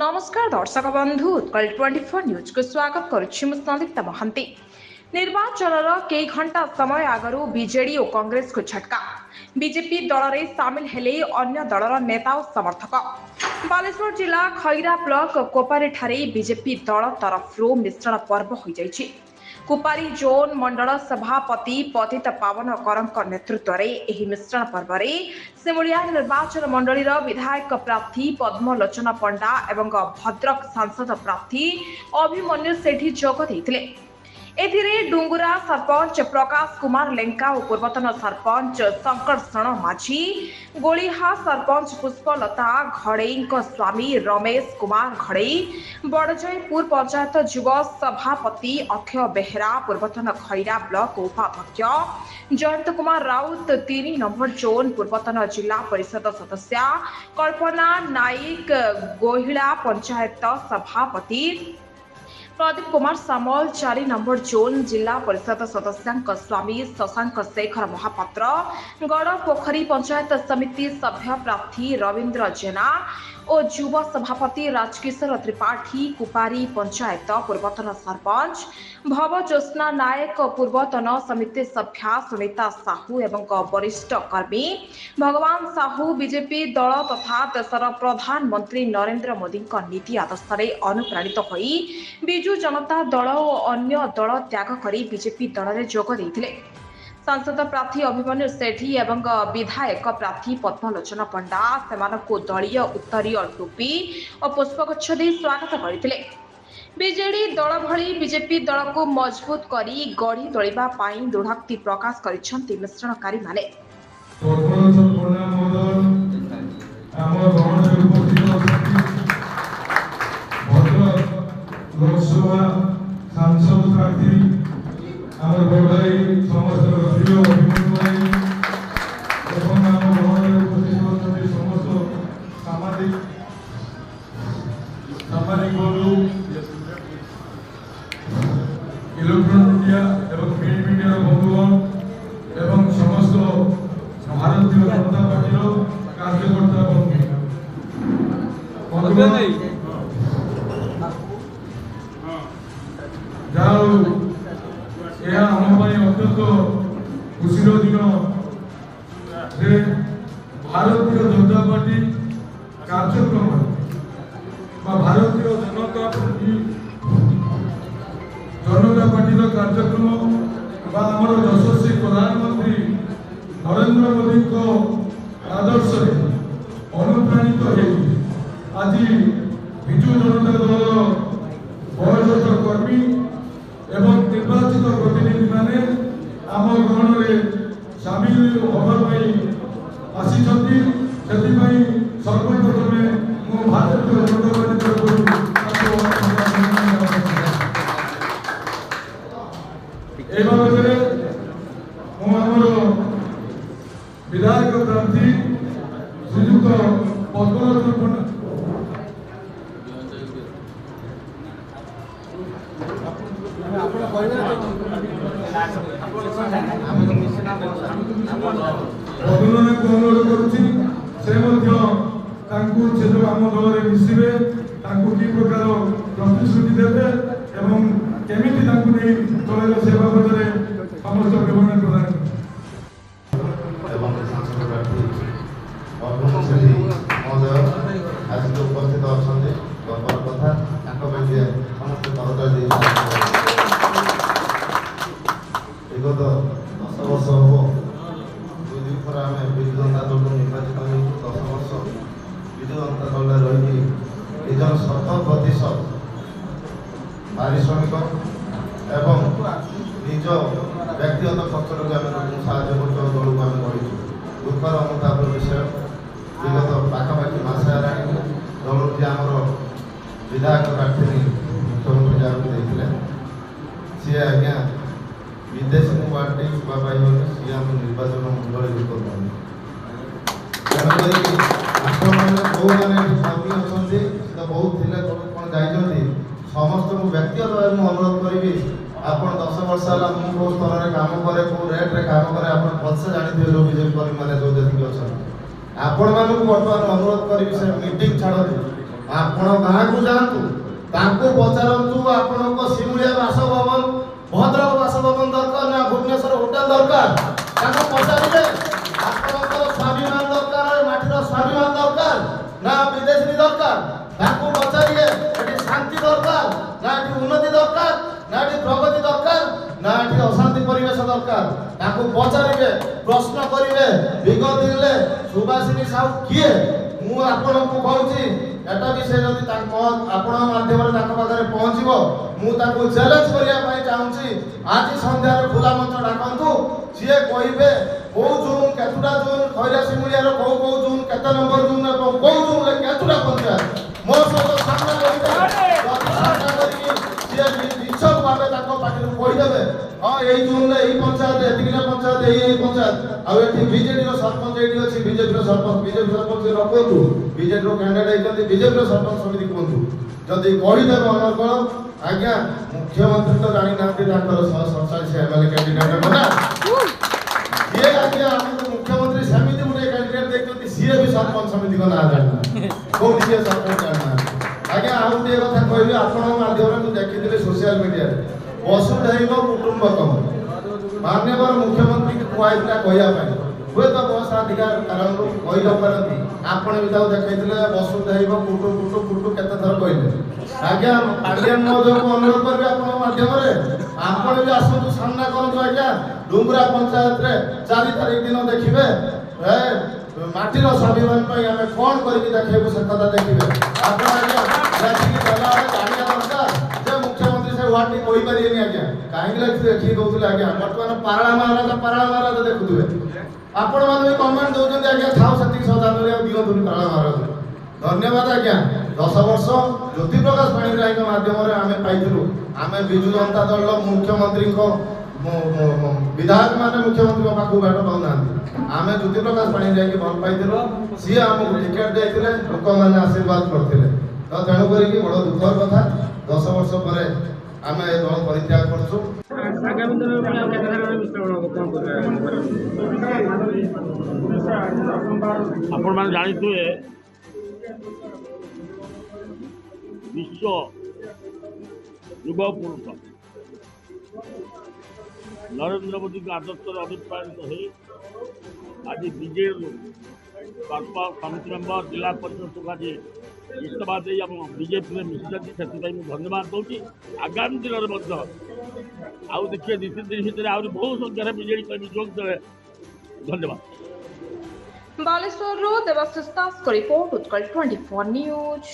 नमस्कार दर्शक बंधु उत्कल 24 न्यूज को स्वागत करुछि मु संदीप्ता महांती। निर्वाचन कई घंटा समय आगरू बीजेडी और कांग्रेस को झटका। बीजेपी दल में सामिल हेले अन्य दलर नेता और समर्थक। बालेश्वर जिला खैरा ब्लॉक कोपारी ठारे बीजेपी दल तरफ मिश्रण पर्व हो जाइछि। कुपारी जोन मंडल सभापति पतित पावन करंक नेतृत्व में मिश्रण पर्व में सिमुलिया निर्वाचन मंडली विधायक प्रार्थी पद्मलोचन पंडा एवं भद्रक सांसद प्रार्थी अभिमन्यु सेठी जोग देइथिले। एथिरे डुंगुरा सरपंच प्रकाश कुमार लेंका और पूर्वतन सरपंच शंकरषण माझी, गोलीहा सरपंच पुष्पलता घड़ई स्वामी रमेश कुमार घड़ई, बड़जयपुर पंचायत युव सभापति अक्षय बेहरा, पूर्वतन खैरा ब्लॉक उपाध्यक्ष जयंत कुमार राउत, 3 नंबर जोन पूर्वतन जिला परिषद सदस्य कल्पना नाइक, गोहिला पंचायत सभापति प्रदीप कुमार सामल, 4 नंबर जोन जिला परिषद सदस्य स्वामी शशांक शेखर महापात्र, गड़ पोखरी पंचायत समिति सभ्य प्रार्थी रविंद्र जेना और युव सभापति राजकिशोर त्रिपाठी, कुपारी पंचायत पूर्वतन सरपंच भव ज्योत्ना नायक, पूर्वतन समिति सभ्या सुनीता साहू एवं वरिष्ठ कर्मी भगवान साहू बीजेपी दल तथा देशर प्रधानमंत्री नरेंद्र मोदी नीति आदर्श अनुप्राणित होई बिजु जनता दल और अन्य दल त्याग करी बीजेपी दल में जोग देइथिले। सांसद प्रार्थी अभिमन्यु सेठी एवं विधायक प्रार्थी पद्मलोचन पंडा सेमानकु दलीय उत्तरीय टोपी और पुष्पगुच्छ दे स्वागत करथिले। बीजेडी दल भली बीजेपी दल को मजबूत करी गढ़ी तोलिबा पाई दृढ़ोक्ति प्रकाश करिसंती मिश्रणकारी माने। लोकसभा सांसद प्रार्थी आमर बड़ाई समस्त प्रिय अभिमन्यु भाई एवं आम गहन उपस्थित समस्त सामाजिक बंधु इलेक्ट्रॉनिक मीडिया एवं प्रिंट मीडिया बंधुगण एवं समस्त भारतीय जनता पार्टी कार्यकर्ता बंधु यह हम अत्यंत खुशी दिन से भारतीय जनता पार्टी कार्यक्रम भारतीय जनता पार्टी कार्यक्रम आमर यशस्वी प्रधानमंत्री नरेंद्र मोदी को आदर्श अनुप्राणित आज बिजु जनता दल वयोज्येष्ठ कर्मी एवं निर्वाचित प्रतिनिधि माने आम ग्रहण में सामिल होगा आसी सर्वप्रथम मु भारतीय जनता पार्टी बाबद विधायक प्रार्थी श्रीयुक्त पद्मलोचन पंडा अनुरोध करुछि से आम दल में मिसबे कि प्रकार प्रतिश्रुति देवे एवं केमी चल से बाबद समस्त विवरण प्रदान आज उपस्थित अच्छा गर्वर कथा समस्त विगत 10 वर्ष हम 2 दिन पर आम विजु जनता दल निर्वाचित हो 10 वर्ष विजु जनता दल रही निज 100% पारिश्रमिक एवं निज व्यक्तिगत खर्च साहय कर दल को आम बढ़ी दुखर अनुताप विषय विगत पाखापाखि मास दल जी आमर विधायक प्रार्थी मुख्यमंत्री जहाँ देते सी आज्ञा विदेश को बाटे बाबा सी आम निर्वाचन मंडल कर्मी अच्छा बहुत थे कौन जाइए समस्त व्यक्तिगत भाव अनुरोध करी आप 10 वर्ष है मुझे स्तर में कम करे कौ रेट्रे कम करे आप भलसे जानते जो बीजेपी कर्मी मैंने जो जी अच्छा आपण मानक बर्तमान अनुरोध करी से मीटिंग छाड़ती ଆପଣ ଗାଁକୁ ଯାଆନ୍ତୁ, ତାଙ୍କୁ ପଚାରନ୍ତୁ ଆପଣଙ୍କ ଶିମୁଳିଆ ବାସଭବନ, ଭଦ୍ରକ ବାସଭବନ ଦରକାର ନା ଭୁବନେଶ୍ୱର ହୋଟେଲ ଦରକାର, ତାଙ୍କୁ ପଚାରିବେ। ଆପଣଙ୍କର ସ୍ୱାଭିମାନ ଦରକାର, ମାଟିର ସ୍ୱାଭିମାନ ଦରକାର ନା ବିଦେଶୀ ଦରକାର, ତାଙ୍କୁ ପଚାରିବେ। ଏଠି ଶାନ୍ତି ଦରକାର ନା ଏଠି ଉନ୍ନତି ଦରକାର, ନା ଏଠି ପ୍ରଗତି ଦରକାର, ନା ଏଠି ଅଶାନ୍ତି ପରିବେଶ ଦରକାର, ତାଙ୍କୁ ପଚାରିବେ, ପ୍ରଶ୍ନ କରିବେ। ବିଗତ ଦିନରେ ସୁବାସିନୀ ସାହୁ କିଏ? ମୁଁ ଆପଣଙ୍କୁ କହୁଛି, ଏଟା ବି ସେ ଯଦି ଆପଣଙ୍କ ମାଧ୍ୟମରେ ତାଙ୍କ ପାଖରେ ପହଞ୍ଚିବ, ମୁଁ ତାଙ୍କୁ ଚ୍ୟାଲେଞ୍ଜ କରିବା ପାଇଁ ଚାହୁଁଛି। ଆଜି ସନ୍ଧ୍ୟାରେ ଖୋଲା ମଞ୍ଚ ଡାକନ୍ତୁ, ସିଏ କହିବେ କୋଉ ଜୁନ୍, କେତୁଟା ଜୁନ୍, ଖଇରା ଶିମୁଳିଆର କୋଉ କୋଉ ଜୁନ୍, କେତେ ନମ୍ବର ଜୁନ୍ ଏବଂ କୋଉ ଜୁନ୍ରେ କେତୁଟା ପଞ୍ଚାୟତ ମୋ ସହିତ ସାମ୍ନା କରିବେ। ସାମ୍ନା କରିକି ସିଏ ନିଛକ ଭାବେ ତାଙ୍କ ପାଟିରୁ କହିଦେବେ, ହଁ ଏଇ ଜୁନ୍ରେ ଏଇ ପଞ୍ଚାୟତ, ଏତିକିଟା ପଞ୍ଚାୟତ, ଏଇ ପଞ୍ଚାୟତ। ଆଉ ଏଠି ବିଜେଡିର ସରପଞ୍ଚ ଏଇଠି ଅଛି, ବିଜେପିର ସରପଞ୍ଚ, ବିଜେପି ସରପଞ୍ଚ ରଖନ୍ତୁ, ବିଜେଡିର କ୍ୟାଣ୍ଡିଡେଟ୍ ହେଇଛନ୍ତି, ବିଜେପିର ସରପଞ୍ଚ ସମିତି କୁହନ୍ତୁ। ଯଦି କହିଦେବେ ଅନର୍ଗଳ, ଆଜ୍ଞା ମୁଖ୍ୟମନ୍ତ୍ରୀ ତ ଜାଣିନାହାନ୍ତି ତାଙ୍କର 147 ଏମଏଲଏ କ୍ୟାଣ୍ଡିଡେଟ୍ ନା, ସିଏ ଆଜ୍ଞା ଆମକୁ ମୁଖ୍ୟମନ୍ତ୍ରୀ ସେମିତି ଗୋଟେ କ୍ୟାଣ୍ଡିଡେଟ୍ ଦେଇଛନ୍ତି, ସିଏ ବି ସରପଞ୍ଚ ସମିତିଙ୍କ ନାଁ ଜାଣିନାହାନ୍ତି, କୋଉଠି ସିଏ ସରପଞ୍ଚ ଜାଣିନାହାନ୍ତି। ଆଜ୍ଞା ଆଉ ଗୋଟିଏ କଥା କହିବି, ଆପଣଙ୍କ ମାଧ୍ୟମରେ ମୁଁ ଦେଖିଥିଲି ସୋସିଆଲ ମିଡିଆରେ, ବସୁଧୈବ କୁଟୁମ୍ବକମ୍ ମାନ୍ୟବର ମୁଖ୍ୟମନ୍ତ୍ରୀଙ୍କୁ କୁହାଯାଇଥିଲା କହିବା ପାଇଁ, ହୁଏତ ବସ୍ ଅଧିକାର କାରଣରୁ କହି ନପାରନ୍ତି, ଆପଣ ବି ତାକୁ ଦେଖାଇଥିଲେ ବସୁଧୈବ କୁଟୁ କୁଟୁ କୁଟୁ କେତେ ଥର କହିଲେ। ଆଜ୍ଞା ପାଣ୍ଡିଆନ ମହୋଦୟଙ୍କୁ ଅନୁରୋଧ କରିବି ଆପଣଙ୍କ ମାଧ୍ୟମରେ, ଆପଣ ବି ଆସନ୍ତୁ, ସାମ୍ନା କରନ୍ତୁ। ଆଜ୍ଞା ଡୁଙ୍ଗୁରା ପଞ୍ଚାୟତରେ 4 ତାରିଖ ଦିନ ଦେଖିବେ, ମାଟିର ସ୍ୱାଭିମାନ ପାଇଁ ଆମେ କ'ଣ କରିକି ଦେଖେଇବୁ ସେ କଥା ଦେଖିବେ। ଆପଣ ଆଜ୍ଞା ଲେଖିକି ଦେଲାବେଳେ ଜାଣିବା ଦରକାର ଯେ ମୁଖ୍ୟମନ୍ତ୍ରୀ ସେ ୱାର୍ଡଟି କହିପାରିବେନି। ଆଜ୍ଞା କାହିଁକି ଲେଖିକି ଦଉଥିଲେ? ଆଜ୍ଞା ବର୍ତ୍ତମାନ ପାରଳା ମହାରାଜ ଦେଖୁଥିବେ, ଆପଣମାନେ ବି କମେଣ୍ଟ ଦଉଛନ୍ତି, ଆଜ୍ଞା ଥାଉ ସେତିକି ଶ୍ରଦ୍ଧାଞ୍ଜଳି ଆଉ ଦିଅନ୍ତୁନି ପାରଳା ମହାରାଜ। ଧନ୍ୟବାଦ ଆଜ୍ଞା। 10 ବର୍ଷ ଜ୍ୟୋତିପ୍ରକାଶ ପାଣିଗ୍ରାହୀଙ୍କ ମାଧ୍ୟମରେ ଆମେ ପାଇଥିଲୁ। ଆମେ ବିଜୁ ଜନତା ଦଳର ମୁଖ୍ୟମନ୍ତ୍ରୀଙ୍କ ବିଧାୟକ ମାନେ ମୁଖ୍ୟମନ୍ତ୍ରୀଙ୍କ ପାଖକୁ ବାଟ ପାଉନାହାନ୍ତି, ଆମେ ଜ୍ୟୋତିପ୍ରକାଶ ପାଣିଗ୍ରାହୀଙ୍କୁ ଭଲ ପାଇଥିଲୁ, ସିଏ ଆମକୁ ଟିକେଟ୍ ଦେଇଥିଲେ, ଲୋକମାନେ ଆଶୀର୍ବାଦ କରିଥିଲେ। ତ ତେଣୁ କରିକି ବଡ଼ ଦୁଃଖର କଥା, 10 ବର୍ଷ ପରେ ଆମେ ଏ ଦଳ ପରିତ୍ୟାଗ କରୁଛୁ। ଆପଣମାନେ ଜାଣିଥିବେ ବିଶ୍ୱ ଯୁବ ପୁରୁଷ ନରେନ୍ଦ୍ର ମୋଦୀଙ୍କ ଆଦର୍ଶରେ ଅନୁପ୍ରାଣିତ ହୋଇ ଆଜି ବିଜେଡିରୁ ସମିତି ମେମ୍ବର, ଜିଲ୍ଲା ପରିଷଦ ସଭାରେ ଇସ୍ତଫା ଦେଇ ଆମ ବିଜେପିରେ ମିଶିଛନ୍ତି, ସେଥିପାଇଁ ମୁଁ ଧନ୍ୟବାଦ ଦେଉଛି। ଆଗାମୀ ଦିନରେ ମଧ୍ୟ ଆଉ ଦେଖିବେ 2-3 ଦିନ ଭିତରେ ଆହୁରି ବହୁ ସଂଖ୍ୟାରେ ବିଜେଡି କର୍ମୀ ଯୋଗ ଦେବେ। ଧନ୍ୟବାଦ। ବାଲେଶ୍ୱରରୁ ଦେବାଶିଷ ଦାସଙ୍କ ରିପୋର୍ଟ, ଉତ୍କଳ 24 ନ୍ୟୁଜ୍।